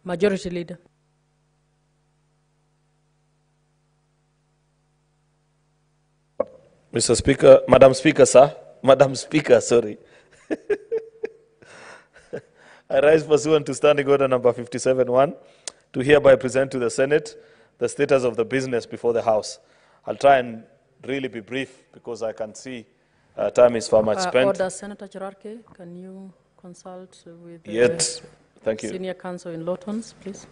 Majority Leader. Mr. Speaker, Madam Speaker, sir. Madam Speaker, sorry. I rise pursuant to Standing Order number 57-1 to hereby present to the Senate the status of the business before the House. I'll try and really be brief because I can see time is far much spent. Order, Senator Cherarke, can you consult with Yet, thank you. Senior Counsel in Lawtons, please?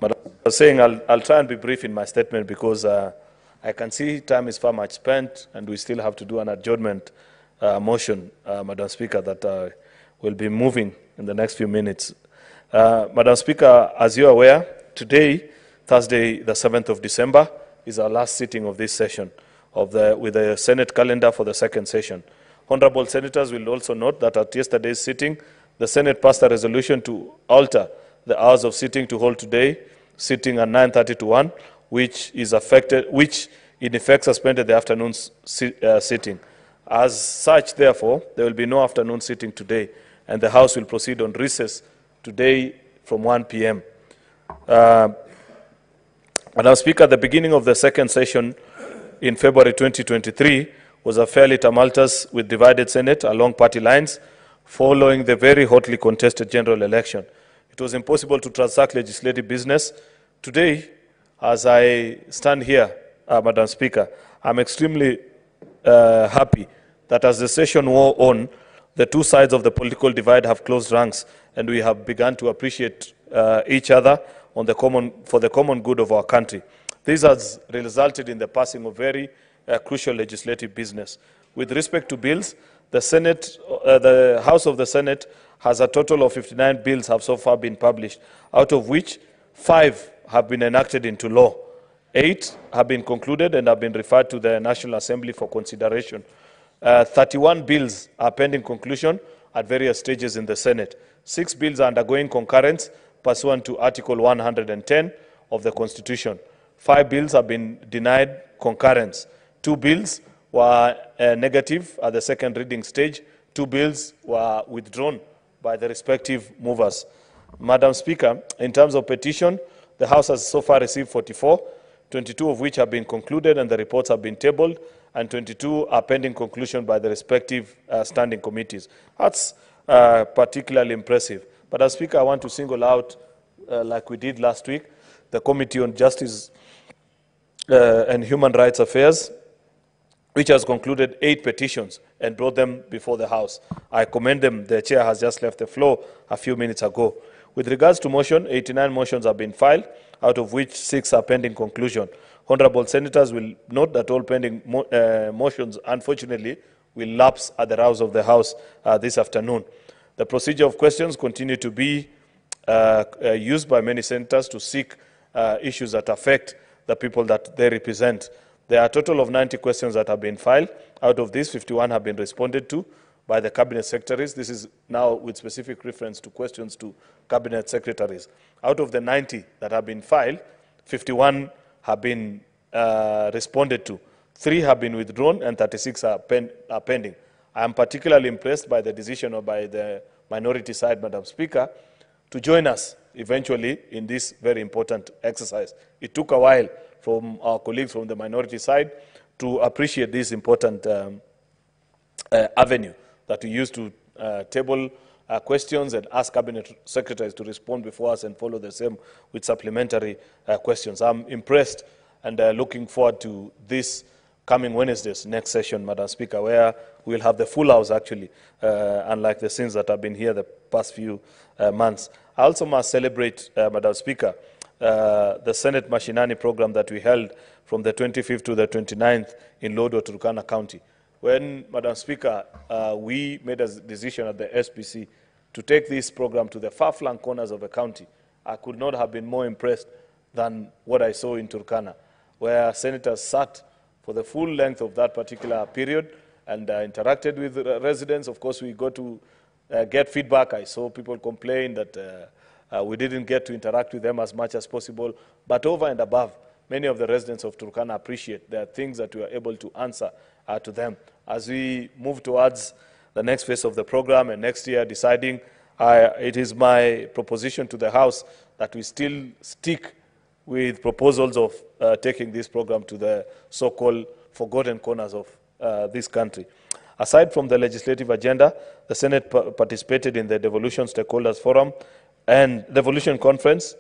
Madam, I was saying I'll try and be brief in my statement because I can see time is far much spent and we still have to do an adjournment motion, Madam Speaker, that will be moving in the next few minutes. Madam Speaker, as you are aware, today, Thursday, the 7th of December, is our last sitting of this session with the Senate calendar for the second session. Honorable Senators will also note that at yesterday's sitting, the Senate passed a resolution to alter the hours of sitting to hold today, sitting at 9:30 to 1, which in effect suspended the afternoon sitting. As such, therefore, there will be no afternoon sitting today, and the House will proceed on recess today from 1 p.m. Madam Speaker, the beginning of the second session in February 2023 was a fairly tumultuous with divided Senate along party lines following the very hotly contested general election. It was impossible to transact legislative business. Today, as I stand here, Madam Speaker, I'm extremely happy that as the session wore on, the two sides of the political divide have closed ranks and we have begun to appreciate each other for the common good of our country. This has resulted in the passing of very crucial legislative business. With respect to bills, the House of the Senate has a total of 59 bills have so far been published, out of which 5 have been enacted into law. 8 have been concluded and have been referred to the National Assembly for consideration. 31 bills are pending conclusion at various stages in the Senate. 6 bills are undergoing concurrence pursuant to Article 110 of the Constitution. 5 bills have been denied concurrence. 2 bills were negative at the second reading stage. 2 bills were withdrawn by the respective movers. Madam Speaker, in terms of petition, the House has so far received 44, 22 of which have been concluded and the reports have been tabled, and 22 are pending conclusion by the respective standing committees. That's particularly impressive. But as Speaker, I want to single out, like we did last week, the Committee on Justice and Human Rights Affairs, which has concluded 8 petitions and brought them before the House. I commend them. The Chair has just left the floor a few minutes ago. With regards to motion, 89 motions have been filed, out of which 6 are pending conclusion. Honorable Senators will note that all pending motions, unfortunately, will lapse at the rouse of the House this afternoon. The procedure of questions continue to be used by many senators to seek issues that affect the people that they represent. There are a total of 90 questions that have been filed. Out of these, 51 have been responded to by the Cabinet Secretaries. This is now with specific reference to questions to Cabinet Secretaries. Out of the 90 that have been filed, 51 have been responded to. 3 have been withdrawn and 36 are pending. I am particularly impressed by the decision by the minority side, Madam Speaker, to join us eventually in this very important exercise. It took a while from our colleagues from the minority side to appreciate this important avenue that we use to table questions and ask Cabinet Secretaries to respond before us and follow the same with supplementary questions. I'm impressed and looking forward to this coming Wednesday's next session, Madam Speaker, where we'll have the full House actually, unlike the scenes that have been here the past few months. I also must celebrate, Madam Speaker, the Senate Mashinani program that we held from the 25th to the 29th in Lodwar, Turkana County. When, Madam Speaker, we made a decision at the SPC to take this program to the far-flung corners of the county, I could not have been more impressed than what I saw in Turkana, where senators sat for the full length of that particular period and interacted with residents. Of course, we got to get feedback. I saw people complain that we didn't get to interact with them as much as possible. But over and above, many of the residents of Turkana appreciate there are things that we are able to answer to them. As we move towards the next phase of the program and next year deciding, it is my proposition to the House that we still stick with proposals of taking this program to the so-called forgotten corners of this country. Aside from the legislative agenda, the Senate participated in the Devolution Stakeholders Forum and Devolution Conference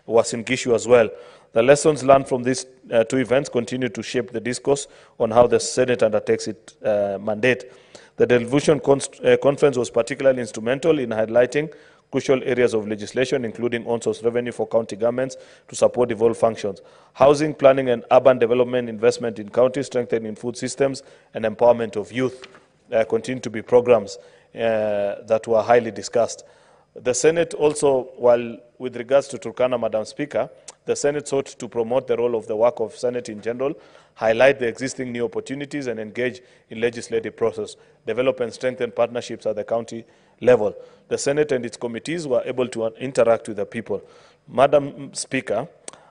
was in Gishu as well. The lessons learned from these two events continue to shape the discourse on how the Senate undertakes its mandate. The Devolution Conference was particularly instrumental in highlighting crucial areas of legislation, including on-source revenue for county governments to support devolved functions, housing, planning and urban development, investment in counties, strengthening food systems, and empowerment of youth continue to be programs that were highly discussed. The Senate also, while with regards to Turkana, Madam Speaker, the Senate sought to promote the role of the work of Senate in general, highlight the existing new opportunities, and engage in legislative process, develop and strengthen partnerships at the county level. The Senate and its committees were able to interact with the people. Madam Speaker,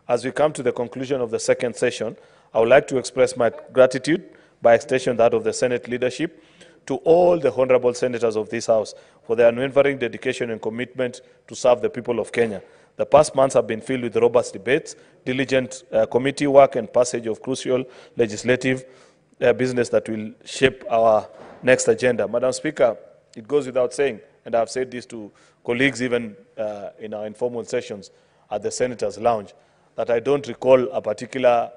as we come to the conclusion of the second session, I would like to express my gratitude, by extension that of the Senate leadership, to all the honorable senators of this House for their unwavering dedication and commitment to serve the people of Kenya. The past months have been filled with robust debates, diligent committee work, and passage of crucial legislative business that will shape our next agenda. Madam Speaker, it goes without saying, and I've said this to colleagues even in our informal sessions at the Senators' Lounge, that I don't recall a particular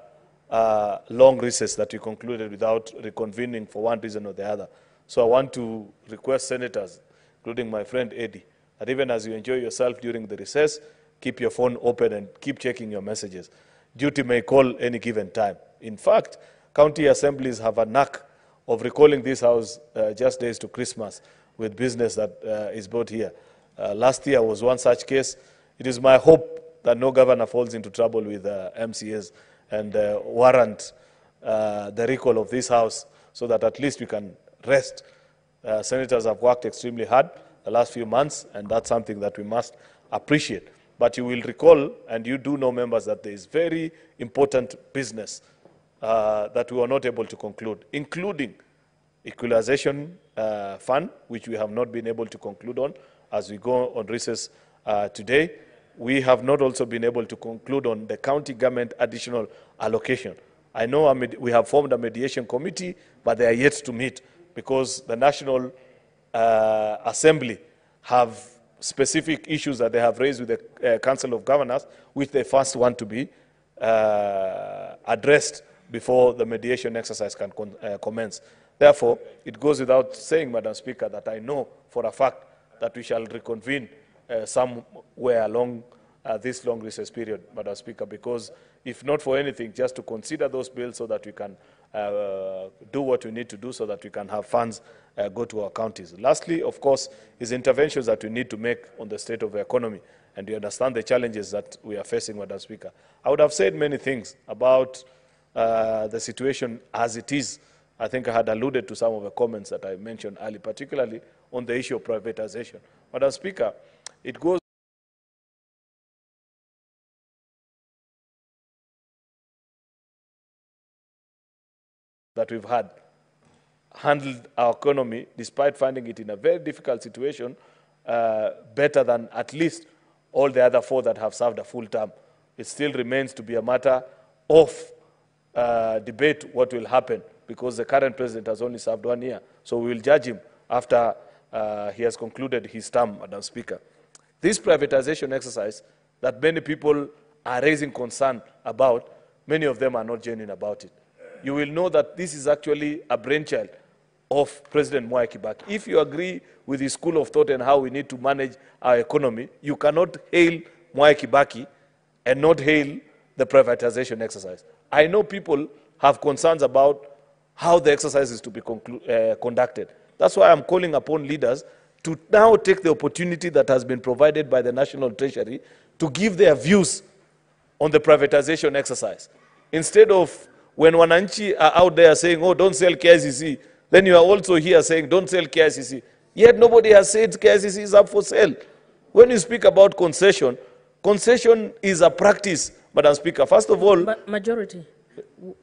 long recess that we concluded without reconvening for one reason or the other. So I want to request senators, including my friend Eddie, that even as you enjoy yourself during the recess, keep your phone open and keep checking your messages. Duty may call any given time. In fact, county assemblies have a knack of recalling this House just days to Christmas with business that is brought here. Last year was one such case. It is my hope that no governor falls into trouble with MCAs and warrant the recall of this House so that at least we can rest. Senators have worked extremely hard the last few months, and that's something that we must appreciate. But you will recall, and you do know, members, that there is very important business that we were not able to conclude, including equalization fund, which we have not been able to conclude on as we go on recess today. We have not also been able to conclude on the county government additional allocation. I know we have formed a mediation committee, but they are yet to meet because the National Assembly have specific issues that they have raised with the Council of Governors, which they first want to be addressed before the mediation exercise can commence. Therefore, it goes without saying, Madam Speaker, that I know for a fact that we shall reconvene somewhere along this long recess period, Madam Speaker, because if not for anything, just to consider those bills so that we can do what we need to do so that we can have funds go to our counties. Lastly, of course, is interventions that we need to make on the state of the economy, and we understand the challenges that we are facing, Madam Speaker. I would have said many things about the situation as it is. I think I had alluded to some of the comments that I mentioned earlier, particularly on the issue of privatization. Madam Speaker, it goes that we've had handled our economy, despite finding it in a very difficult situation, better than at least all the other four that have served a full term. It still remains to be a matter of debate what will happen, because the current president has only served 1 year. So we will judge him after he has concluded his term, Madam Speaker. This privatization exercise that many people are raising concern about, many of them are not genuine about it. You will know that this is actually a brainchild of President Mwai Kibaki. If you agree with his school of thought and how we need to manage our economy, you cannot hail Mwai Kibaki and not hail the privatization exercise. I know people have concerns about how the exercise is to be conducted. That's why I'm calling upon leaders to now take the opportunity that has been provided by the National Treasury to give their views on the privatization exercise. Instead of when Wananchi are out there saying, oh, don't sell KICC, then you are also here saying, don't sell KICC. Yet nobody has said KICC is up for sale. When you speak about concession, concession is a practice, Madam Speaker. First of all... But majority,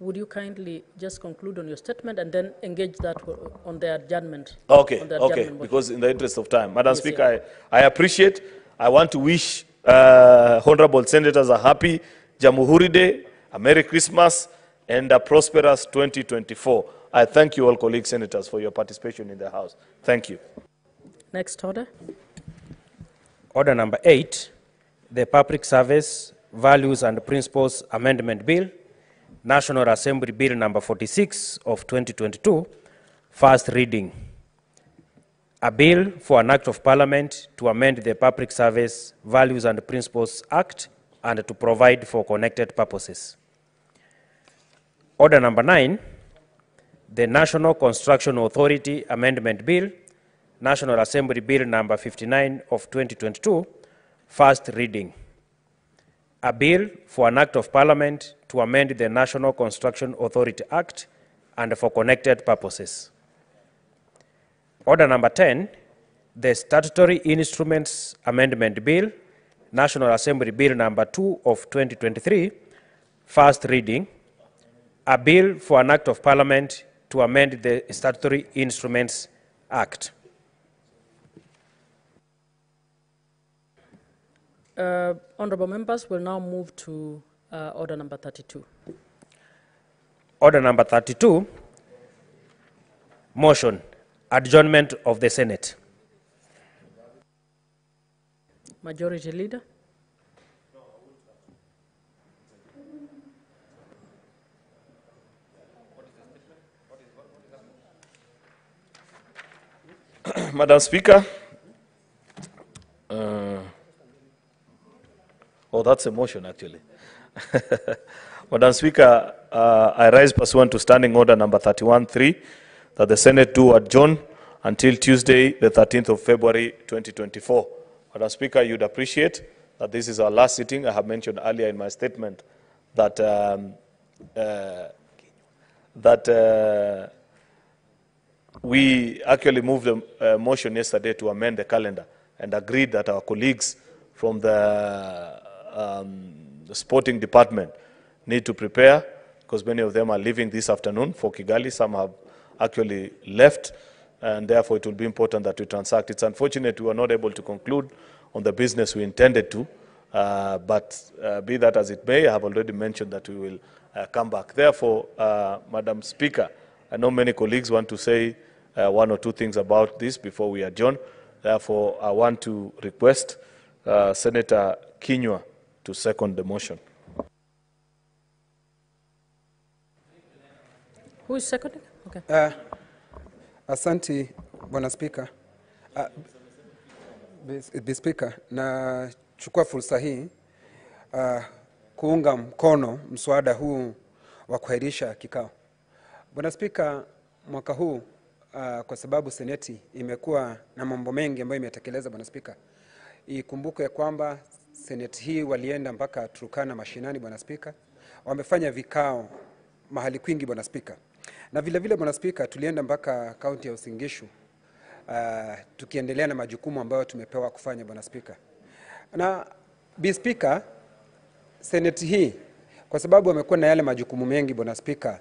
would you kindly just conclude on your statement and then engage that on the adjournment? Okay, okay, because in the interest of time. Madam Speaker, I appreciate, I want to wish honorable senators are happy. Jamhuri Day, a Merry Christmas, and a prosperous 2024. I thank you all, colleagues senators, for your participation in the House. Thank you. Next order. Order number 8, the Public Service Values and Principles Amendment Bill, National Assembly Bill number 46 of 2022, first reading. A bill for an act of parliament to amend the Public Service Values and Principles Act and to provide for connected purposes. Order number 9, the National Construction Authority Amendment Bill, National Assembly Bill number 59 of 2022, first reading. A bill for an act of parliament to amend the National Construction Authority Act and for connected purposes. Order number 10, the Statutory Instruments Amendment Bill, National Assembly Bill number 2 of 2023, first reading. A bill for an act of parliament to amend the Statutory Instruments Act. Honorable members, will now move to order number 32. Order number 32, motion, adjournment of the Senate. Majority Leader. Madam Speaker, that's a motion actually. Madam Speaker, I rise pursuant to Standing Order number 31.3 that the Senate do adjourn until Tuesday, the 13th of February, 2024. Madam Speaker, you'd appreciate that this is our last sitting. I have mentioned earlier in my statement that we actually moved a motion yesterday to amend the calendar and agreed that our colleagues from the sporting department need to prepare because many of them are leaving this afternoon for Kigali. Some have actually left, and therefore it will be important that we transact. It's unfortunate we were not able to conclude on the business we intended to, but be that as it may, I have already mentioned that we will come back. Therefore, Madam Speaker, I know many colleagues want to say one or two things about this before we adjourn. Therefore, I want to request Senator Kinyua to second the motion. Who is seconding? Okay. Asante, Bwana Spika. Speaker, na chukua fursa hii kuunga mkono mswada huu wa kuahirisha kikao. Bwana Spika, mwaka huu kwa sababu Seneti imekuwa na mambo mengi ambayo imetekeleza, Bwana Spika, ikumbuke kwamba Seneti hii walienda mpaka Turkana mashinani, Bwana Spika. Wamefanya vikao mahali kwingi, Bwana Spika. Na vile vile, Bwana Spika, tulienda mpaka kaunti ya Uasin Gishu tukiendelea na majukumu ambayo tumepewa kufanya, Bwana Spika. Na Speaker, Seneti hii kwa sababu wamekuwa na yale majukumu mengi, Bwana Spika,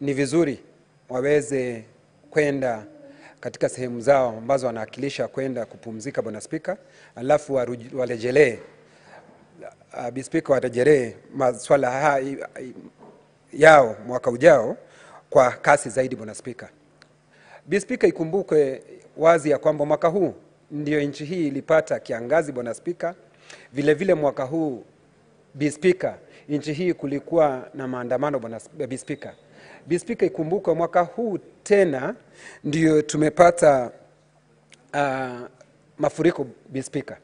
ni vizuri waweze kwenda katika sehemu zao ambazo wanawakilisha kwenda kupumzika, Bwana Spika, alafu warejelee Speaker warejelee maswala yao mwaka ujao kwa kasi zaidi, Bwana Spika. Speaker, ikumbuke wazi ya kwamba mwaka huu ndio nchi hii ilipata kiangazi, Bwana Spika. Vile vile mwaka huu Speaker, nchi hii kulikuwa na maandamano, Bwana Speaker. Speaker, ikumbuke mwaka huu tena ndio tumepata mafuriko, Speaker.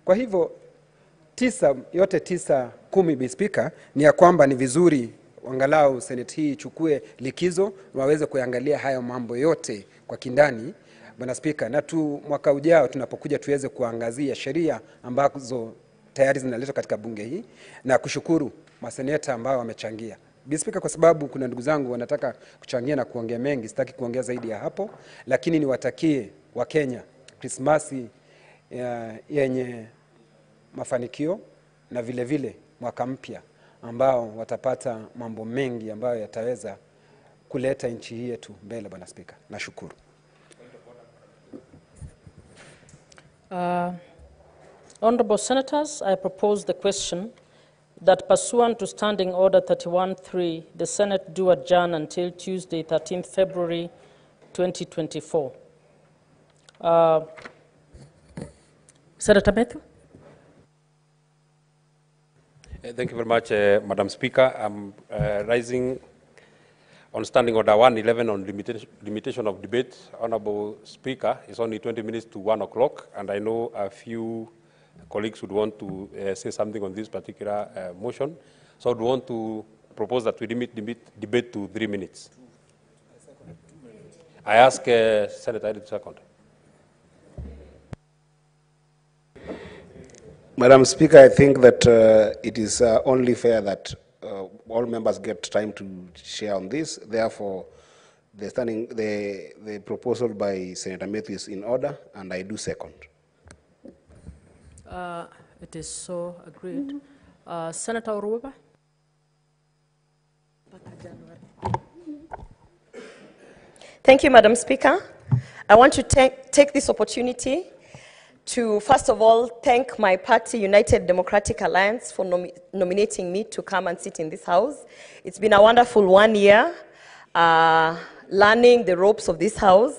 Kwa hivyo yote tisa 10, Speaker, ni ya kwamba ni vizuri angalau Senate hii ichukue likizo waweze kuangalia hayo mambo yote kwa kindani, Bwana Spika, na mwaka ujao tunapokuja tuweze kuangazia sheria ambazo tayari zinaletwa katika bunge hii, na kushukuru maseneta ambao wamechangia. Spika, kwa sababu kuna ndugu zangu wanataka kuchangia na kuongea mengi, sitaki kuongea zaidi ya hapo, lakini niwatakie wa Kenya Krismasi yenye mafanikio na vile vile mwaka mpya ambao watapata mambo mengi ambayo yataweza kuleta nchi hii yetu mbele, Bwana Spika. Nashukuru. Honorable Senators, I propose the question that pursuant to Standing Order 31.3, the Senate do adjourn until Tuesday, 13th February 2024. Senator Matthew? Thank you very much, Madam Speaker. I'm rising on Standing Order 111 on limitation of debate. Honorable Speaker, it's only 20 minutes to 1 o'clock, and I know a few colleagues would want to say something on this particular motion. So I would want to propose that we limit debate to 3 minutes. I ask Senator Edith second. Madam Speaker, I think that it is only fair that all members get time to share on this. Therefore, the proposal by Senator Matthew is in order, and I do second. It is so agreed. Senator Oruba? Thank you, Madam Speaker. I want to take this opportunity to, first of all, thank my party, United Democratic Alliance, for nominating me to come and sit in this house. It's been a wonderful 1 year learning the ropes of this house.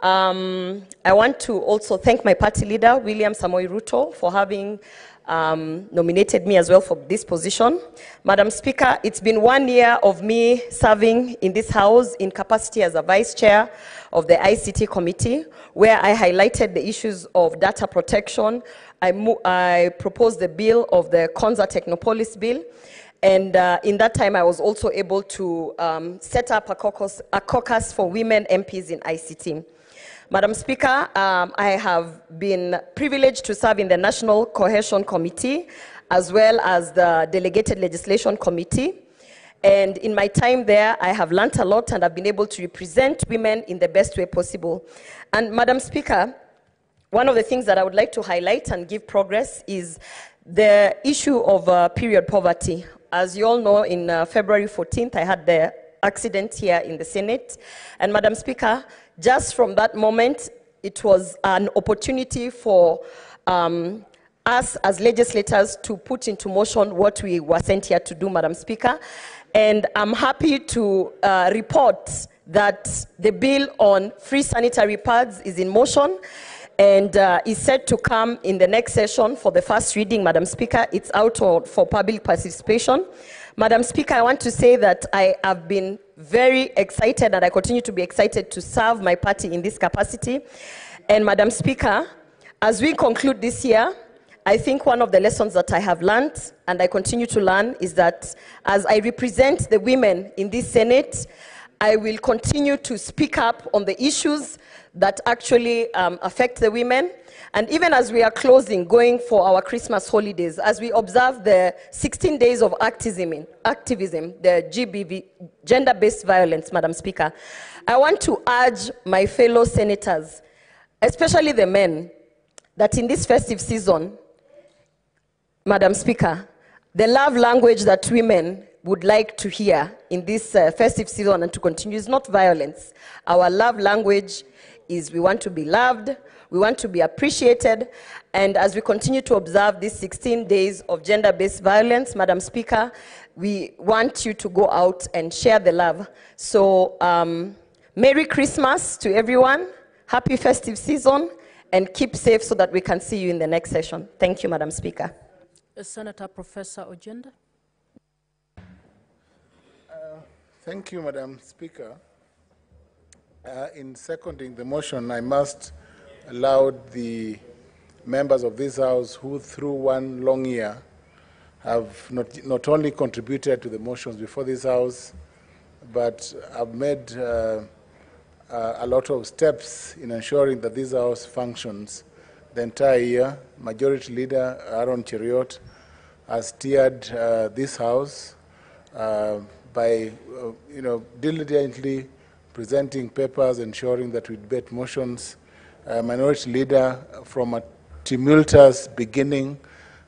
I want to also thank my party leader, William Samoei Ruto, for having nominated me as well for this position. Madam Speaker, it's been 1 year of me serving in this house in capacity as a vice chair of the ICT committee, where I highlighted the issues of data protection. I proposed the bill of the Konza Technopolis bill. And in that time, I was also able to set up a caucus for women MPs in ICT. Madam Speaker, I have been privileged to serve in the National Cohesion Committee as well as the Delegated Legislation Committee. And in my time there, I have learned a lot and I've been able to represent women in the best way possible. And Madam Speaker, one of the things that I would like to highlight and give progress is the issue of period poverty. As you all know, in February 14th, I had the accident here in the Senate. And Madam Speaker, just from that moment, it was an opportunity for us as legislators to put into motion what we were sent here to do, Madam Speaker. And I'm happy to report that the bill on free sanitary pads is in motion and is set to come in the next session for the first reading, Madam Speaker. It's out for public participation. Madam Speaker, I want to say that I have been very excited and I continue to be excited to serve my party in this capacity. And Madam Speaker, as we conclude this year, I think one of the lessons that I have learned and I continue to learn is that as I represent the women in this Senate, I will continue to speak up on the issues that actually affect the women. And even as we are going for our Christmas holidays, as we observe the 16 days of activism, the GBV, gender-based violence, Madam Speaker, I want to urge my fellow senators, especially the men, that in this festive season, Madam Speaker, the love language that women would like to hear in this festive season and to continue is not violence. Our love language is we want to be loved, we want to be appreciated, and as we continue to observe these 16 days of gender-based violence, Madam Speaker, we want you to go out and share the love. So, Merry Christmas to everyone, happy festive season, and keep safe so that we can see you in the next session. Thank you, Madam Speaker. Senator Professor Ojenda. Thank you, Madam Speaker. In seconding the motion, I must allow the members of this House who, through 1 long year, have not only contributed to the motions before this House, but have made a lot of steps in ensuring that this House functions the entire year. Majority Leader Aaron Cheriot has steered this House by diligently presenting papers, ensuring that we debate motions. Minority Leader, from a tumultuous beginning,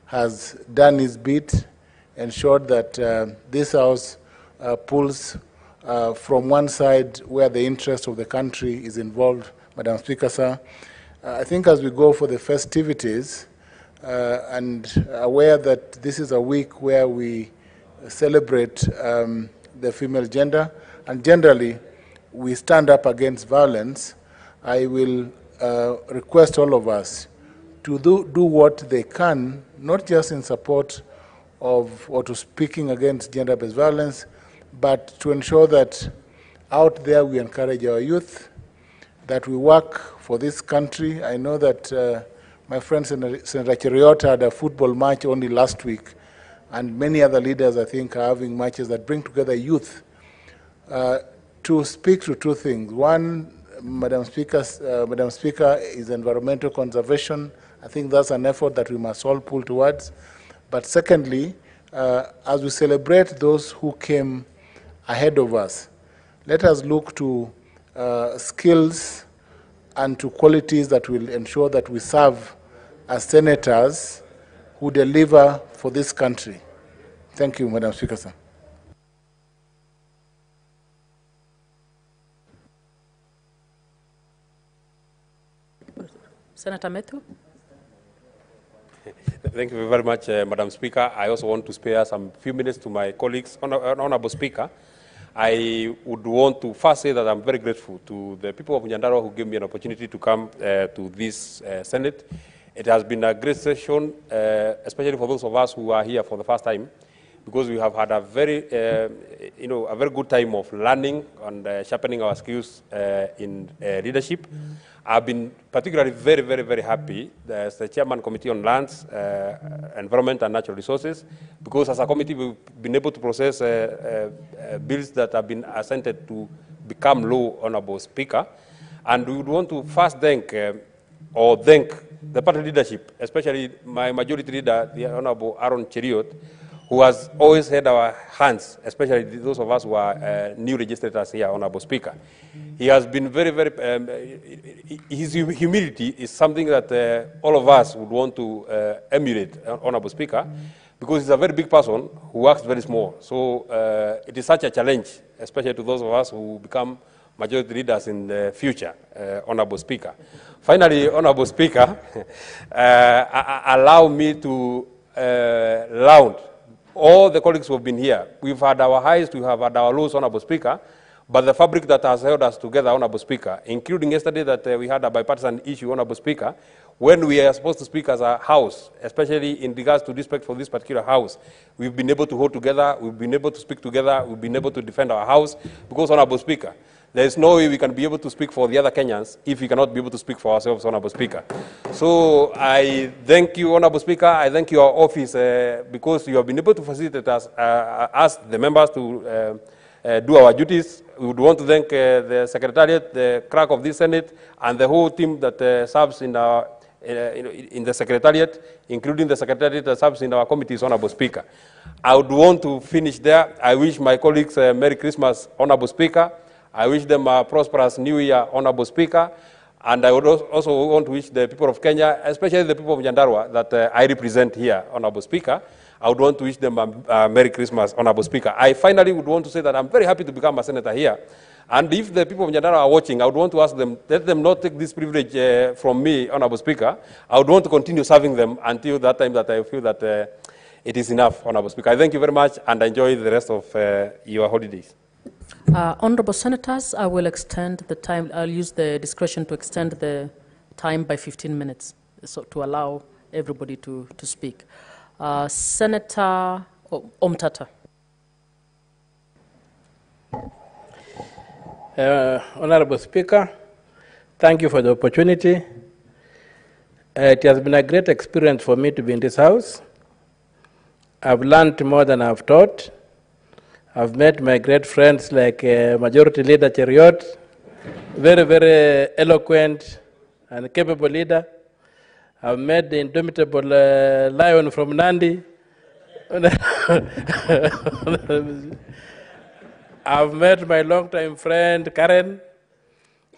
has done his bit, ensured that this House pulls from one side where the interest of the country is involved. Madam Speaker, sir, I think as we go for the festivities, and aware that this is a week where we celebrate the female gender, and generally we stand up against violence, I will request all of us to do what they can, not just in support of or to speaking against gender-based violence, but to ensure that out there we encourage our youth, that we work for this country. I know that my friend Senator Cheriota had a football match only last week, and many other leaders, I think, are having matches that bring together youth to speak to two things. One, Madam Speaker, is environmental conservation. I think that's an effort that we must all pull towards. But secondly, as we celebrate those who came ahead of us, let us look to skills and to qualities that will ensure that we serve as senators who deliver for this country. Thank you, Madam Speaker, sir. Senator Methu. Thank you very much, Madam Speaker. I also want to spare some few minutes to my colleagues. Honorable Speaker, I would want to first say that I'm very grateful to the people of Nyandarua who gave me an opportunity to come to this Senate. It has been a great session, especially for those of us who are here for the first time, because we have had a very, a very good time of learning and sharpening our skills in leadership. I've been particularly very, very, very happy as the Chairman Committee on Lands, Environment and Natural Resources, because as a committee we've been able to process bills that have been assented to become law, Honorable Speaker. And we would want to first thank the party leadership, especially my majority leader, the Honorable Aaron Cheriot, who has always had our hands, especially those of us who are new legislators here, Honorable Speaker. He has been very, very, his humility is something that all of us would want to emulate, Honorable Speaker, because he's a very big person who works very small. So it is such a challenge, especially to those of us who become majority leaders in the future, Honorable Speaker. Finally, Honorable Speaker, allow me to laud all the colleagues who have been here. We've had our highs, we have had our lows, Honorable Speaker, but the fabric that has held us together, Honorable Speaker, including yesterday that we had a bipartisan issue, Honorable Speaker, when we are supposed to speak as a house, especially in regards to respect for this particular house, we've been able to hold together, we've been able to speak together, we've been able to defend our house, because, Honorable Speaker, there is no way we can be able to speak for the other Kenyans if we cannot be able to speak for ourselves, Honorable Speaker. So I thank you, Honorable Speaker. I thank your office because you have been able to facilitate us the members, to do our duties. We would want to thank the Secretariat, the clerk of this Senate, and the whole team that serves in our in the Secretariat, including the Secretariat that serves in our committees, Honorable Speaker. I would want to finish there. I wish my colleagues Merry Christmas, Honorable Speaker. I wish them a prosperous New Year, Honorable Speaker. And I would also want to wish the people of Kenya, especially the people of Nyandarua that I represent here, Honorable Speaker, I would want to wish them a Merry Christmas, Honorable Speaker. I finally would want to say that I'm very happy to become a senator here. And if the people of Nyandarua are watching, I would want to ask them, let them not take this privilege from me, Honorable Speaker. I would want to continue serving them until that time that I feel that it is enough, Honorable Speaker. I thank you very much and enjoy the rest of your holidays. Honorable Senators, I will extend the time. I'll use the discretion to extend the time by 15 minutes so to allow everybody to speak. Senator Omtata. Honorable Speaker, thank you for the opportunity. It has been a great experience for me to be in this House. I've learned more than I've taught. I've met my great friends like Majority Leader Cheriot, very, very eloquent and capable leader. I've met the indomitable lion from Nandi. I've met my longtime friend Karen.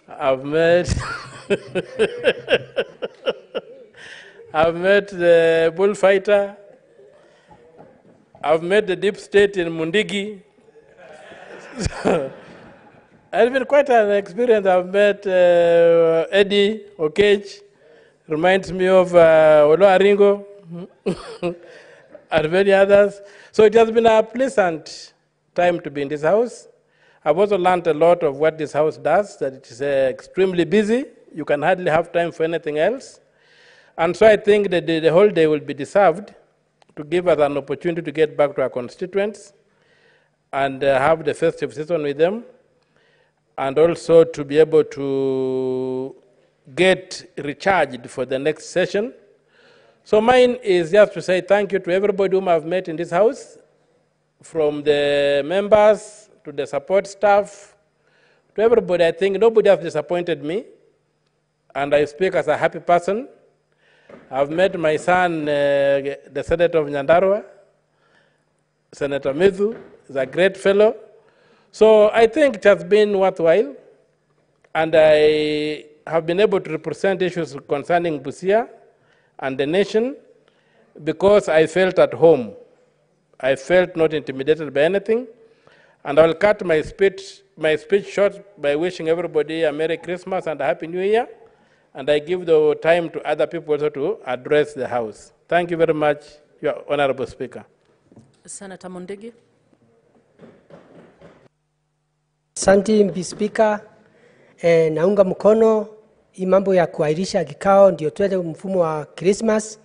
I've met I've met the bullfighter. I've met the deep state in Mundigi. It's been quite an experience. I've met Eddie Okech, reminds me of Olo Aringo. and many others. So it has been a pleasant time to be in this house. I've also learned a lot of what this house does, that it is extremely busy. You can hardly have time for anything else. And so I think that the whole day will be deserved to give us an opportunity to get back to our constituents and have the festive season with them, and also to be able to get recharged for the next session. So mine is just to say thank you to everybody whom I've met in this house, from the members to the support staff, to everybody. I think nobody has disappointed me, and I speak as a happy person. I've met my son, the Senator of Nyandarua, Senator Mithu, is a great fellow. So I think it has been worthwhile, and I have been able to represent issues concerning Busia and the nation because I felt at home. I felt not intimidated by anything, and I will cut my speech short by wishing everybody a Merry Christmas and a Happy New Year, and I give the time to other people also to address the House. Thank you very much, Your Honorable Speaker. Senator Mundigi. Asante Mbi Speaker, naunga mkono hii mambo ya kuahirisha kikao ndio tuende mfumo wa Christmas.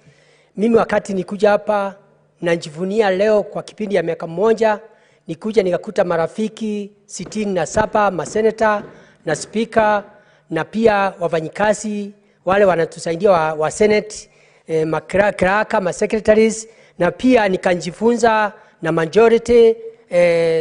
Mimi wakati nikuja hapa najivunia leo kwa kipindi ya miaka mmoja nikuja nikakuta marafiki 67 maseneta na speaker na pia wafanyikazi wale wanatusaidia wa Senate, makraka, masecretaries, na pia nikajifunza na majority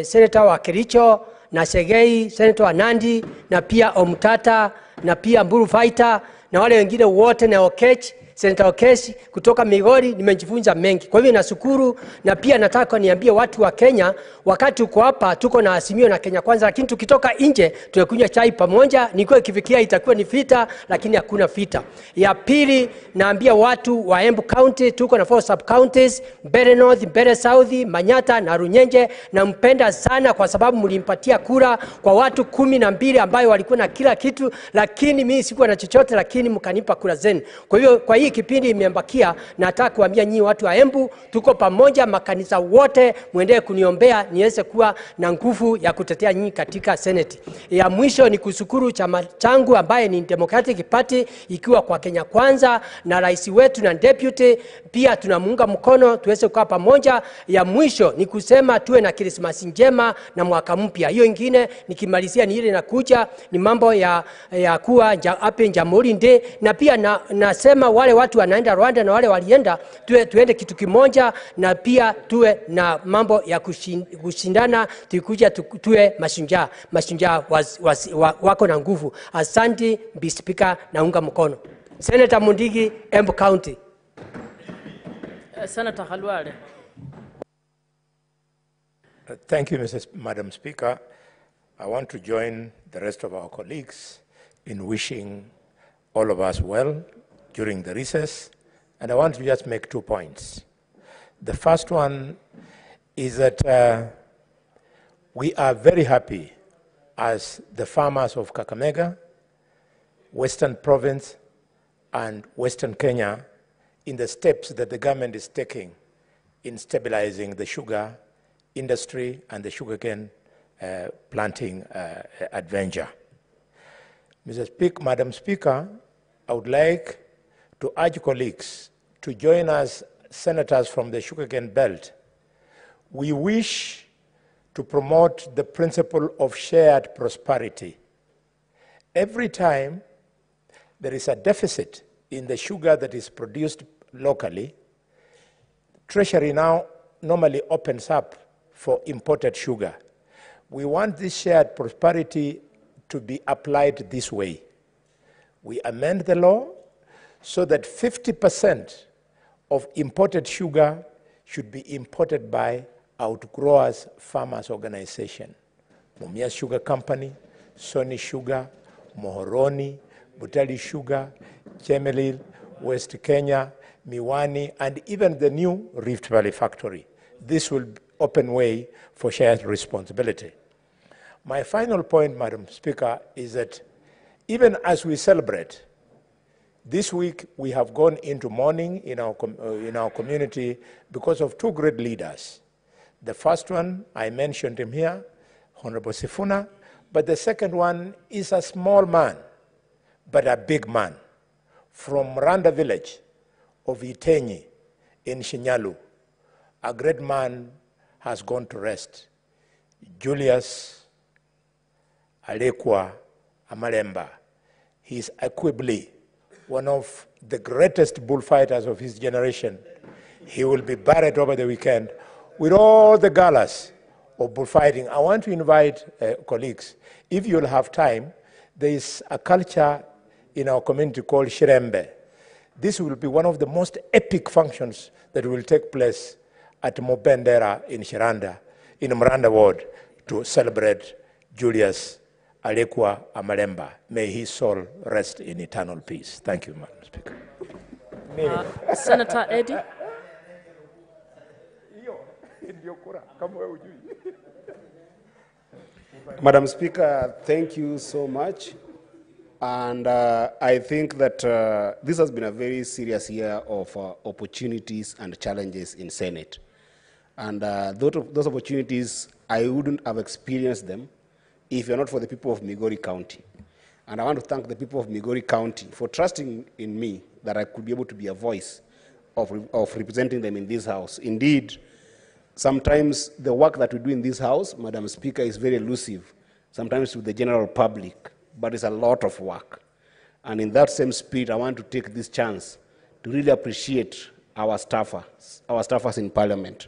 senator wa Kericho na Segei, senator wa Nandi, na pia Omtata, na pia Mburu Fighter, na wale wengine wote, na Okech, Senator Okech kutoka Migori. Nimejifunza mengi. Kwa hivyo nashukuru, na pia nataka niambie watu wa Kenya, wakati uko hapa tuko na Azimio na Kenya Kwanza, lakini tukitoka nje tunakunywa chai pamoja. Nilikuwa kifikia itakuwa ni vita, lakini hakuna vita. Ya pili, naambia watu wa Embu County tuko na 4 sub counties, Mbeere North, Mbeere South, Manyata na Runyenje. Nampenda sana kwa sababu mlimpatia kura kwa watu 12 ambao walikuwa na kila kitu, lakini mimi sikuwa na chochote, lakini mkanipa kura zenu. Kwa hivyo kwa hii kipindi imeambakia, nataka kuambia nyinyi watu wa Embu tuko pamoja, makanisa wote muendelee kuniombea niweze kuwa na nguvu ya kutetea nyinyi katika Senate. Ya mwisho ni kushukuru chama changu ambaye ni Democratic Party ikiwa kwa Kenya Kwanza, na rais wetu na deputy pia tunamuunga mkono tuweze kuwa pamoja. Ya mwisho ni kusema tuwe na Christmas njema na mwaka mpya. Hiyo ingine nikimalizia ni ile inakuja ni mambo ya kuwa happy Jamhuri Day, na pia nasema wale watu wanaenda Rwanda na wale walienda tuende kitu kimoja, na pia tuwe na mambo ya kushindana, tukuja tuwe mashujaa wako na nguvu. Asante Mbi Speaker, naunga mkono. Senator Mundigi, Embu County. Senator Halwale. Thank you, Madam Speaker. I want to join the rest of our colleagues in wishing all of us well during the recess, and I want to just make 2 points. The first one is that we are very happy as the farmers of Kakamega, Western Province, and Western Kenya in the steps that the government is taking in stabilizing the sugar industry and the sugarcane planting adventure. Madam Speaker, I would like to urge colleagues to join us, senators from the sugarcane belt. We wish to promote the principle of shared prosperity. Every time there is a deficit in the sugar that is produced locally, Treasury now normally opens up for imported sugar. We want this shared prosperity to be applied this way. We amend the law so that 50% of imported sugar should be imported by outgrowers farmers organization. Mumias Sugar Company, Sony Sugar, Mohoroni, Butali Sugar, Chemelil, West Kenya, Miwani, and even the new Rift Valley factory. This will open way for shared responsibility. My final point, Madam Speaker, is that even as we celebrate This week, we have gone into mourning in our community because of two great leaders. The first one, I mentioned him here, Honorable Sifuna, but the second one is a small man, but a big man, from Randa village of Itenyi in Shinyalu. A great man has gone to rest. Julius Alekwa Amalemba. He is equably one of the greatest bullfighters of his generation. He will be buried over the weekend with all the galas of bullfighting. I want to invite colleagues, if you'll have time, there is a culture in our community called Shirembe. This will be one of the most epic functions that will take place at Mobendera in Shiranda, in Mranda Ward, to celebrate Julius Alekwa Amalemba. May his soul rest in eternal peace. Thank you, Madam Speaker. Senator Eddie. Madam Speaker, thank you so much. And I think that this has been a very serious year of opportunities and challenges in Senate. And those opportunities, I wouldn't have experienced them if you're not for the people of Migori County. And I want to thank the people of Migori County for trusting in me that I could be able to be a voice of representing them in this House. Indeed, sometimes the work that we do in this House, Madam Speaker, is very elusive, sometimes to the general public, but it's a lot of work. And in that same spirit, I want to take this chance to really appreciate our staffers in Parliament.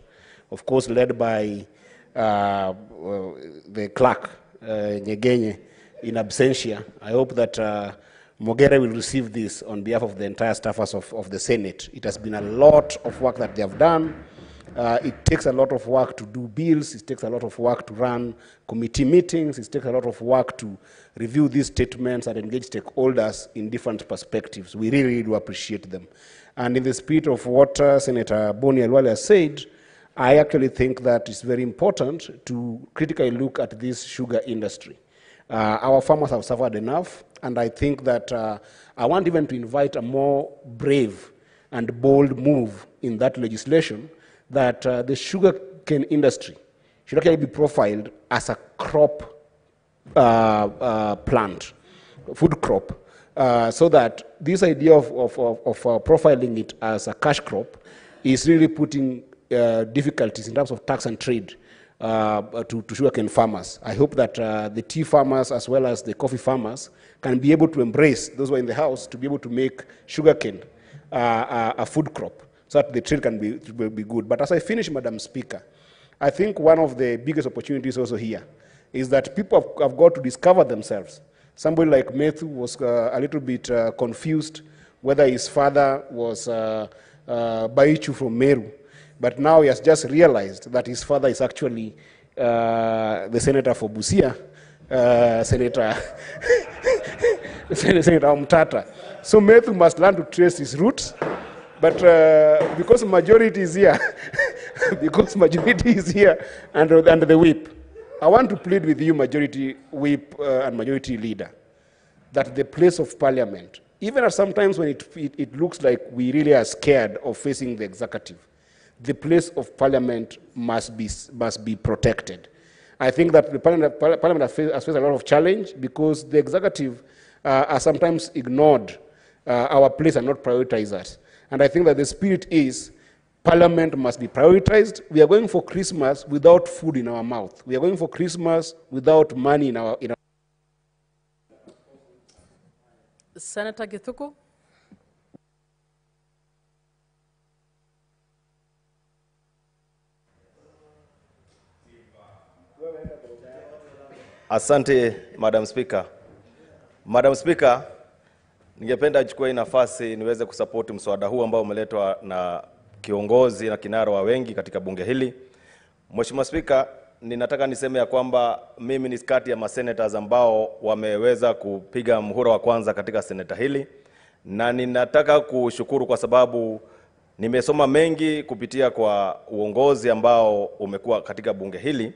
Of course, led by the clerk, Nyegenye, in absentia. I hope that Mogere will receive this on behalf of the entire staffers of the Senate. It has been a lot of work that they have done. It takes a lot of work to do bills. It takes a lot of work to run committee meetings. It takes a lot of work to review these statements and engage stakeholders in different perspectives. We really, really do appreciate them. And in the spirit of what Senator Boni Alwale has said, I actually think that it's very important to critically look at this sugar industry. Our farmers have suffered enough, and I think that I want even to invite a more brave and bold move in that legislation, that the sugarcane industry should actually be profiled as a crop plant, food crop, so that this idea of profiling it as a cash crop is really putting difficulties in terms of tax and trade to sugarcane farmers. I hope that the tea farmers as well as the coffee farmers can be able to embrace, those who are in the House, to be able to make sugarcane a food crop, so that the trade can be good. But as I finish, Madam Speaker, I think one of the biggest opportunities also here is that people have got to discover themselves. Somebody like Methu was a little bit confused whether his father was Baichu from Meru, but now he has just realized that his father is actually the senator for Busia, Senator Mtata. So Methu must learn to trace his roots. But because majority is here, under the whip, I want to plead with you, majority whip and majority leader, that the place of Parliament, even at sometimes when it looks like we really are scared of facing the executive, the place of Parliament must be protected. I think that the Parliament has faced a lot of challenge because the executive are sometimes ignored. Our place and not prioritized. And I think that the spirit is Parliament must be prioritized. We are going for Christmas without food in our mouth. We are going for Christmas without money in our Senator Githuku. Asante, Madam Speaker. Madam Speaker, ningependa chukua nafasi niweze kusapoti mswada huu ambao umeletwa na kiongozi na kinara wa wengi katika bunge hili. Mheshimiwa Speaker, ninataka niseme ya kwamba mimi ni kati ya masenators ambao wameweza kupiga muhura wa kwanza katika seneta hili, na ninataka kushukuru kwa sababu nimesoma mengi kupitia kwa uongozi ambao umekuwa katika bunge hili.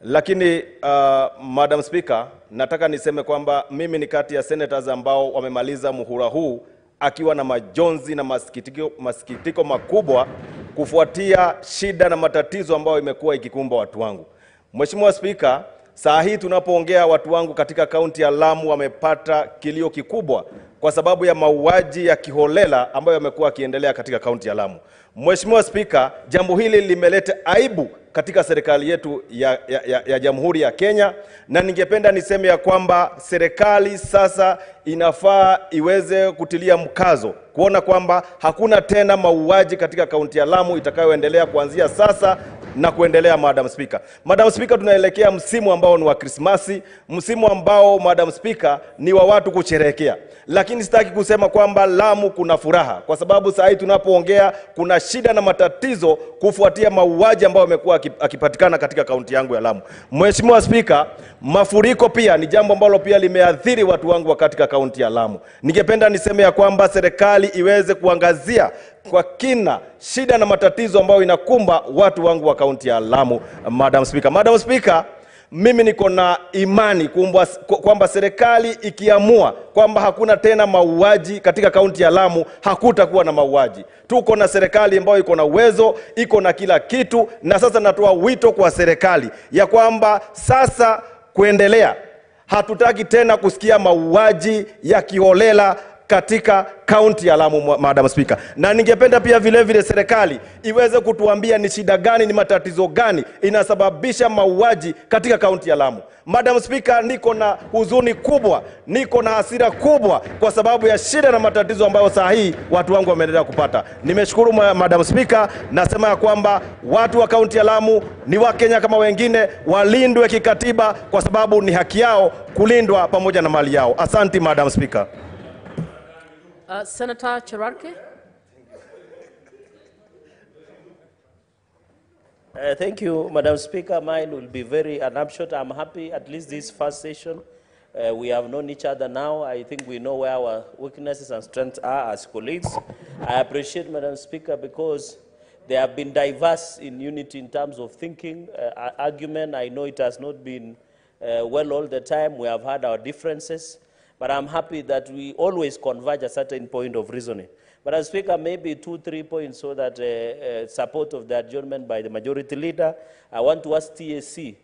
Lakini Madam Speaker, nataka niseme kwamba mimi ni kati ya senators ambao wamemaliza muhula huu akiwa na majonzi na masikitiko makubwa kufuatia shida na matatizo ambayo imekuwa ikikumba watu wangu. Mheshimiwa Spika, saa hii tunapoongea watu wangu katika kaunti ya Lamu wamepata kilio kikubwa kwa sababu ya mauaji ya kiholela ambayo yamekuwa yakiendelea katika kaunti ya Lamu. Mheshimiwa Spika, jambo hili limeleta aibu katika serikali yetu ya Jamhuri ya Kenya, na ningependa niseme ya kwamba serikali sasa inafaa iweze kutilia mkazo kuona kwamba hakuna tena mauaji katika kaunti ya Lamu itakayoendelea kuanzia sasa na kuendelea. Madam Speaker. Madam Speaker, tunaelekea msimu ambao ni wa Krismasi, msimu ambao Madam Speaker ni wa watu kusherehekea. Lakini sitaki kusema kwamba Lamu kuna furaha, kwa sababu saa hii tunapoongea kuna shida na matatizo kufuatia mauaji ambayo yamekuwa akipatikana katika kaunti yangu ya Lamu. Mheshimiwa Speaker, mafuriko pia ni jambo ambalo pia limeathiri watu wangu katika kaunti ya Lamu. Ningependa niseme ya kwamba serikali iweze kuangazia kwa kina shida na matatizo ambayo inakumba watu wangu wa kaunti ya Lamu. Madam Speaker. Madam Speaker, mimi niko na imani kwamba serikali ikiamua kwamba hakuna tena mauaji katika kaunti ya Lamu, hakutakuwa na mauaji. Tuko na serikali ambayo iko na uwezo, iko na kila kitu, na sasa natoa wito kwa serikali ya kwamba sasa kuendelea hatutaki tena kusikia mauaji ya kiholela katika kaunti ya Lamu. Madam Speaker, na ningependa pia vile vile serikali iweze kutuambia ni shida gani, ni matatizo gani inasababisha mauaji katika kaunti ya Lamu. Madam Speaker, niko na huzuni kubwa, niko na hasira kubwa kwa sababu ya shida na matatizo ambayo saa hii watu wangu wameendelea kupata. Nimeshukuru Madam Speaker, nasema ya kwamba watu wa kaunti ya Lamu ni wa Kenya kama wengine, walindwe kikatiba kwa sababu ni haki yao kulindwa pamoja na mali yao. Asante Madam Speaker. Senator Cherarke. Thank you, Madam Speaker. Mine will be very upshot. I'm happy at least this first session. We have known each other now. I think we know where our weaknesses and strengths are as colleagues. I appreciate, Madam Speaker, because they have been diverse in unity in terms of thinking, argument. I know it has not been well all the time. We have had our differences. But I'm happy that we always converge a certain point of reasoning. But as Speaker, maybe 2-3 points so that support of the adjournment by the majority leader. I want to ask TSC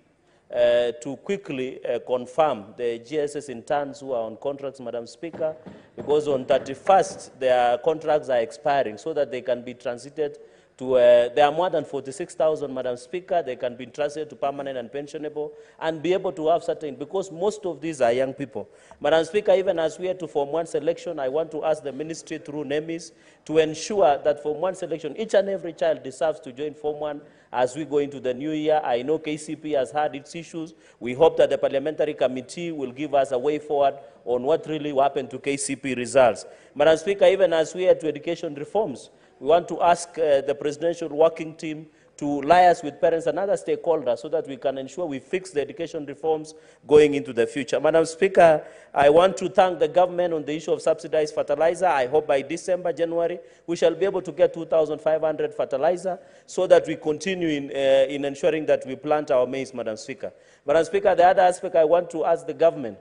to quickly confirm the GSS interns who are on contracts, Madam Speaker, because on 31st their contracts are expiring so that they can be transited to, there are more than 46,000, Madam Speaker. They can be transferred to permanent and pensionable and be able to have certain, because most of these are young people. Madam Speaker, even as we are to Form 1 selection, I want to ask the ministry through NEMIS to ensure that Form 1 selection, each and every child deserves to join Form 1 as we go into the new year. I know KCP has had its issues. We hope that the parliamentary committee will give us a way forward on what really happened to KCP results. Madam Speaker, even as we are to education reforms, we want to ask the presidential working team to liaise with parents and other stakeholders so that we can ensure we fix the education reforms going into the future. Madam Speaker, I want to thank the government on the issue of subsidized fertilizer. I hope by December, January, we shall be able to get 2,500 fertilizer so that we continue in ensuring that we plant our maize, Madam Speaker. Madam Speaker, the other aspect I want to ask the government,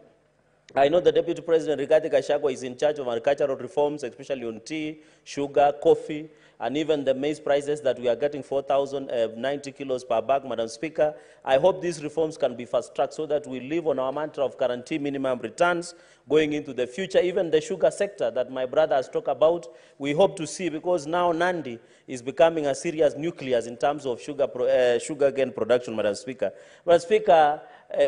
I know the Deputy President, Rigathi Gachagua, is in charge of agricultural reforms, especially on tea, sugar, coffee, and even the maize prices that we are getting 4,090 kilos per bag, Madam Speaker. I hope these reforms can be fast-tracked so that we live on our mantra of guarantee minimum returns going into the future. Even the sugar sector that my brother has talked about, we hope to see, because now Nandi is becoming a serious nucleus in terms of sugarcane production, Madam Speaker. Madam Speaker,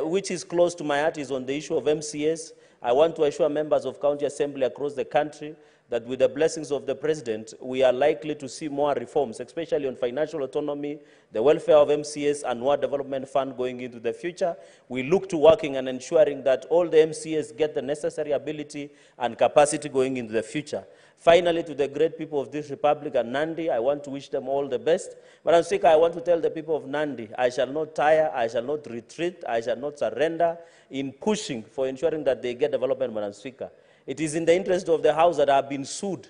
which is close to my heart, is on the issue of MCS. I want to assure members of County Assembly across the country that with the blessings of the President, we are likely to see more reforms, especially on financial autonomy, the welfare of MCS, and War Development Fund going into the future. We look to working and ensuring that all the MCS get the necessary ability and capacity going into the future. Finally, to the great people of this Republic and Nandi, I want to wish them all the best. Madam Speaker, I want to tell the people of Nandi, I shall not tire, I shall not retreat, I shall not surrender in pushing for ensuring that they get development, Madam Speaker. It is in the interest of the House that I have been sued,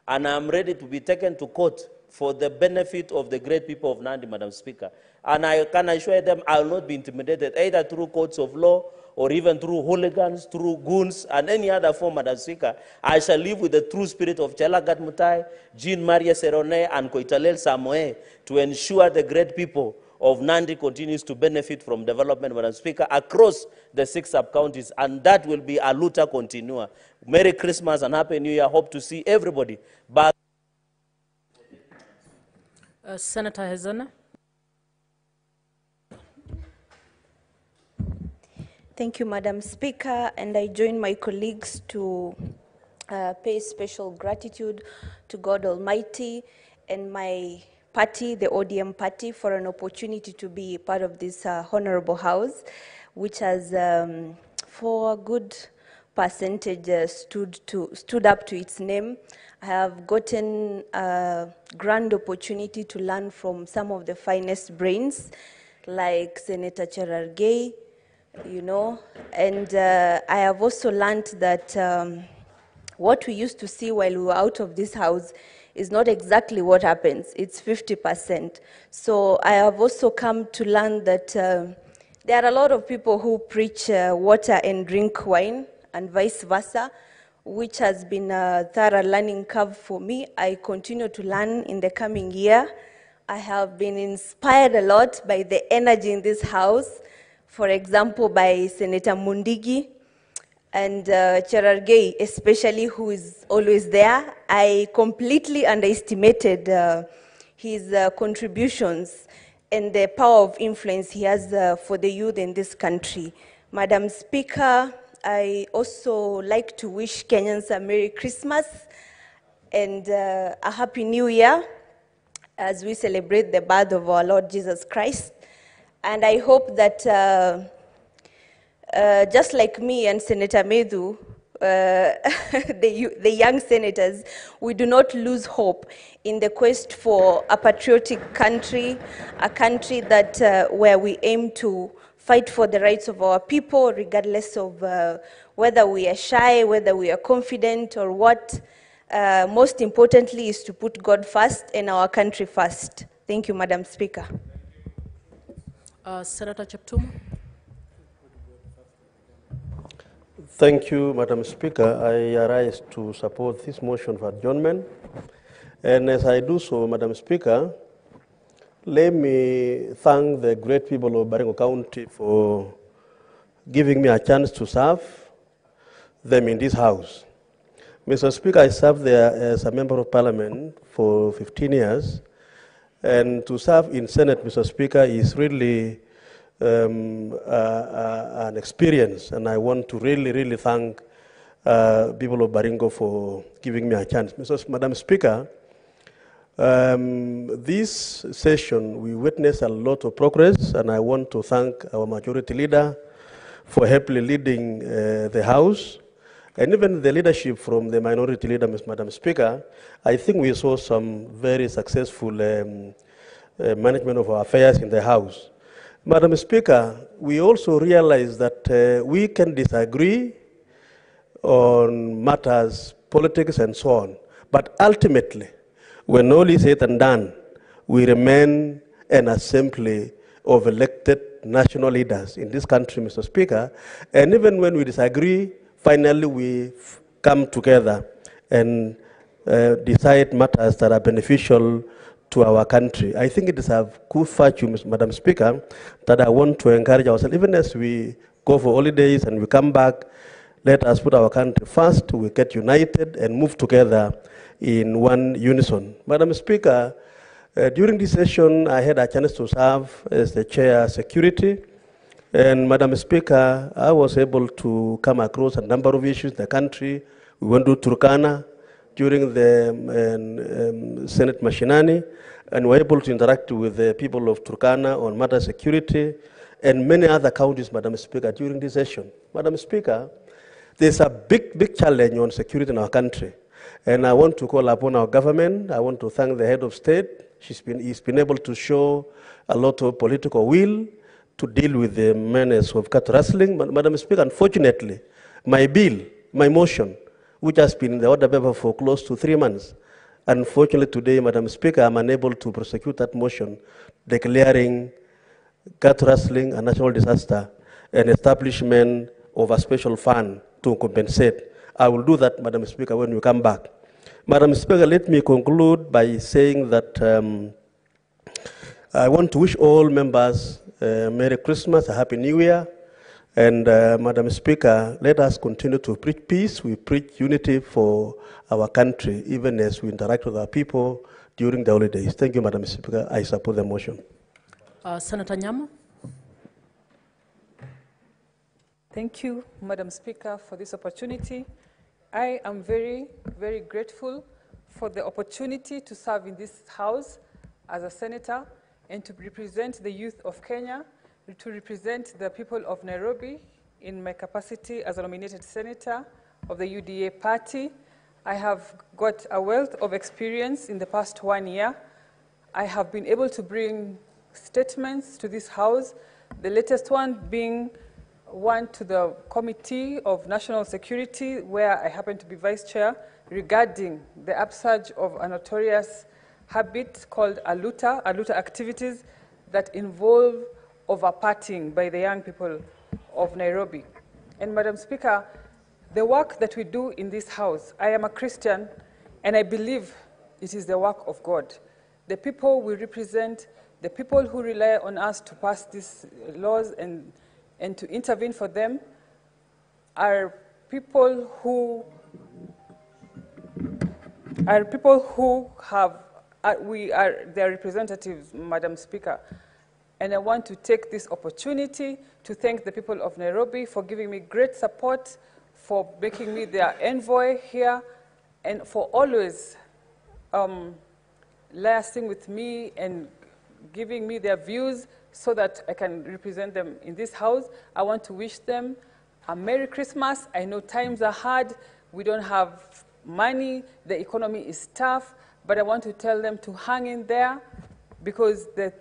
and I am ready to be taken to court for the benefit of the great people of Nandi, Madam Speaker. And I can assure them I will not be intimidated, either through courts of law or even through hooligans, through goons, and any other form, Madam Speaker. I shall live with the true spirit of Chelagat Mutai, Jean Maria Serone, and Koitalel Samoe to ensure the great people of Nandi continues to benefit from development, Madam Speaker, across the 6 sub-counties, and that will be a luta continua. Merry Christmas and Happy New Year. Hope to see everybody back. Senator Hezana. Thank you, Madam Speaker, and I join my colleagues to pay special gratitude to God Almighty and my party, the ODM party, for an opportunity to be part of this honorable house, which has, for a good percentage, stood up to its name. I have gotten a grand opportunity to learn from some of the finest brains, like Senator Cherargei, you know, and I have also learned that what we used to see while we were out of this house is not exactly what happens. It's 50%. So I have also come to learn that there are a lot of people who preach water and drink wine, and vice versa, which has been a thorough learning curve for me. I continue to learn in the coming year. I have been inspired a lot by the energy in this house, for example, by Senator Mundigi and Cherargei, especially, who is always there. I completely underestimated his contributions and the power of influence he has for the youth in this country. Madam Speaker, I also like to wish Kenyans a Merry Christmas and a Happy New Year as we celebrate the birth of our Lord Jesus Christ. And I hope that just like me and Senator Medhu, the young senators, we do not lose hope in the quest for a patriotic country, a country that where we aim to fight for the rights of our people, regardless of whether we are shy, whether we are confident, or what. Most importantly is to put God first and our country first. Thank you, Madam Speaker. Senator Cheptumo. Thank you, Madam Speaker. I arise to support this motion for adjournment. And as I do so, Madam Speaker, let me thank the great people of Baringo County for giving me a chance to serve them in this house. Mr. Speaker, I served there as a member of parliament for 15 years. And to serve in Senate, Mr. Speaker, is really an experience. And I want to really thank people of Baringo for giving me a chance. Madam Speaker, this session, we witnessed a lot of progress, and I want to thank our majority leader for happily leading the House, and even the leadership from the minority leader, Madam Speaker. I think we saw some very successful management of our affairs in the House. Madam Speaker, we also realize that we can disagree on matters, politics, and so on, but ultimately, when all is said and done, we remain an assembly of elected national leaders in this country, Mr. Speaker. And even when we disagree, finally we come together and decide matters that are beneficial to our country. I think it is a good virtue, Madam Speaker, that I want to encourage ourselves, even as we go for holidays and we come back, let us put our country first, we get united and move together in one unison. Madam Speaker, during this session, I had a chance to serve as the chair security. And Madam Speaker, I was able to come across a number of issues in the country. We went to Turkana during the Senate Mashinani, and were able to interact with the people of Turkana on matter security and many other counties, Madam Speaker, during this session. Madam Speaker, there's a big challenge on security in our country. And I want to call upon our government. I want to thank the head of state. He's been able to show a lot of political will to deal with the menace of cat rustling. Madam Speaker, unfortunately, my bill, my motion, which has been in the order paper for close to 3 months, Unfortunately, today, Madam Speaker, I'm unable to prosecute that motion declaring gut rustling a national disaster and establishment of a special fund to compensate. I will do that, Madam Speaker, when we come back. Madam Speaker, let me conclude by saying that I want to wish all members Merry Christmas, a Happy New Year. And Madam Speaker, let us continue to preach peace. We preach unity for our country, even as we interact with our people during the holidays. Thank you, Madam Speaker. I support the motion. Senator Nyama. Thank you, Madam Speaker, for this opportunity. I am very, very grateful for the opportunity to serve in this House as a senator and to represent the youth of Kenya, to represent the people of Nairobi in my capacity as a nominated senator of the UDA party. I have got a wealth of experience in the past 1 year. I have been able to bring statements to this House, the latest one being one to the Committee of National Security, where I happen to be vice chair, regarding the upsurge of a notorious habit called aluta activities that involve over-partying by the young people of Nairobi. And Madam Speaker, the work that we do in this House, I am a Christian, and I believe it is the work of God. The people we represent, the people who rely on us to pass these laws and to intervene for them, are people who have, we are their representatives, Madam Speaker. And I want to take this opportunity to thank the people of Nairobi for giving me great support, for making me their envoy here, and for always liaising with me and giving me their views so that I can represent them in this House. I want to wish them a Merry Christmas. I know times are hard. We don't have money. The economy is tough. But I want to tell them to hang in there, because the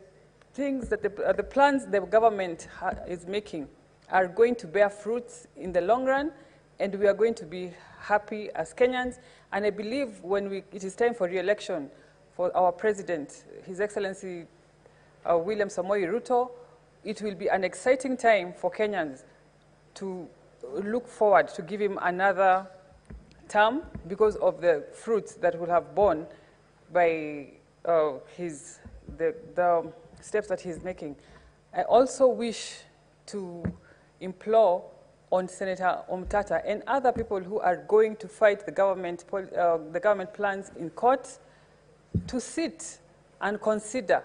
things that the plans the government is making are going to bear fruits in the long run, and we are going to be happy as Kenyans. And I believe when it is time for re-election for our president, His Excellency William Samoei Ruto, it will be an exciting time for Kenyans to look forward to give him another term because of the fruits that will have borne by the steps that he's making. I also wish to implore on Senator Omtata and other people who are going to fight the government plans in court to sit and consider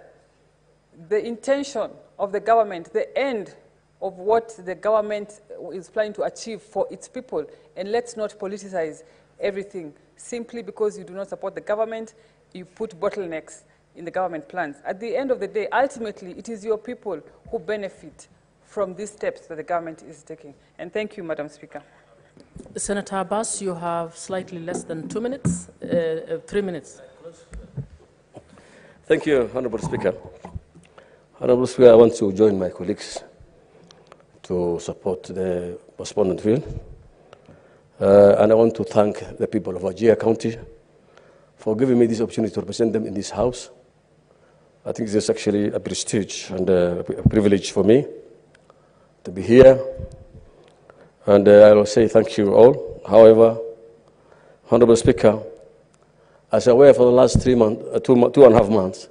the intention of the government, the end of what the government is planning to achieve for its people. And let's not politicize everything. Simply because you do not support the government, you put bottlenecks in the government plans. At the end of the day, ultimately, it is your people who benefit from these steps that the government is taking. And thank you, Madam Speaker. Senator Abbas, you have slightly less than 2 minutes, 3 minutes. Thank you, Honorable Speaker. Honorable Speaker, I want to join my colleagues to support the postponement bill. And I want to thank the people of Wajir County for giving me this opportunity to represent them in this House. I think this is actually a prestige and a privilege for me to be here. And I will say thank you all. However, Honorable Speaker, as I'm aware for the last 2.5 months,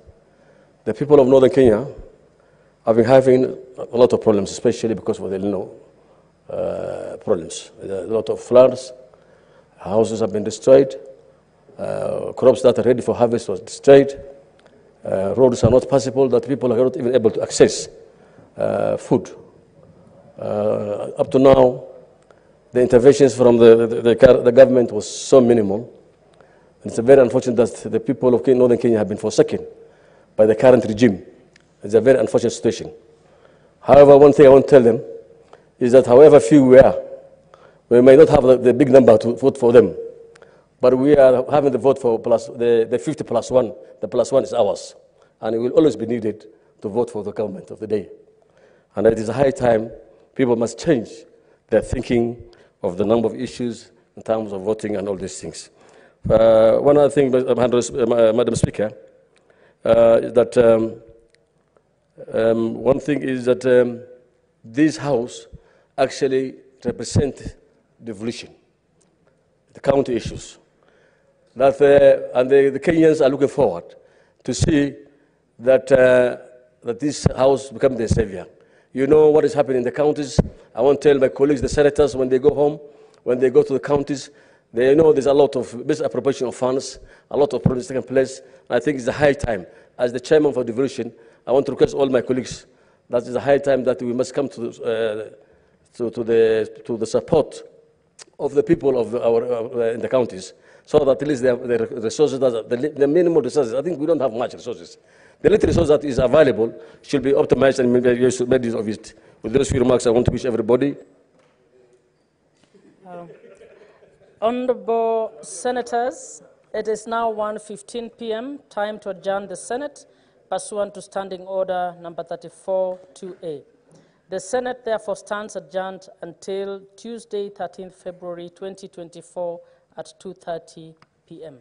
the people of Northern Kenya have been having a lot of problems, especially because of the El Nino problems. There are a lot of floods, houses have been destroyed, crops that are ready for harvest was destroyed, roads are not passable, that people are not even able to access food. Up to now, the interventions from the government was so minimal. And it's very unfortunate that the people of Northern Kenya have been forsaken by the current regime. It's a very unfortunate situation. However, one thing I want to tell them is that however few we are, we may not have the big number to vote for them, but we are having the vote for the 50 plus 1. The plus 1 is ours, and it will always be needed to vote for the government of the day. And it is a high time people must change their thinking of the number of issues in terms of voting and all these things. One other thing, Madam Speaker, is that one thing is that this House actually represents devolution, the county issues. That, and the Kenyans are looking forward to see that, that this House become the savior. You know what is happening in the counties. I want to tell my colleagues, the senators, when they go home, when they go to the counties, they know there's a lot of misappropriation of funds, a lot of projects taking place. I think it's a high time. As the chairman for devolution, I want to request all my colleagues that it's a high time that we must come to the support of the people of in the counties, so that at least the resources, the minimal resources, I think we don't have much resources. The little resource that is available should be optimized and maybe use of it. With those few remarks, I want to wish everybody. Honorable Senators, it is now 1:15 p.m. Time to adjourn the Senate, pursuant to Standing Order number 34-2A. The Senate therefore stands adjourned until Tuesday, 13th February 2024 at 2:30 p.m.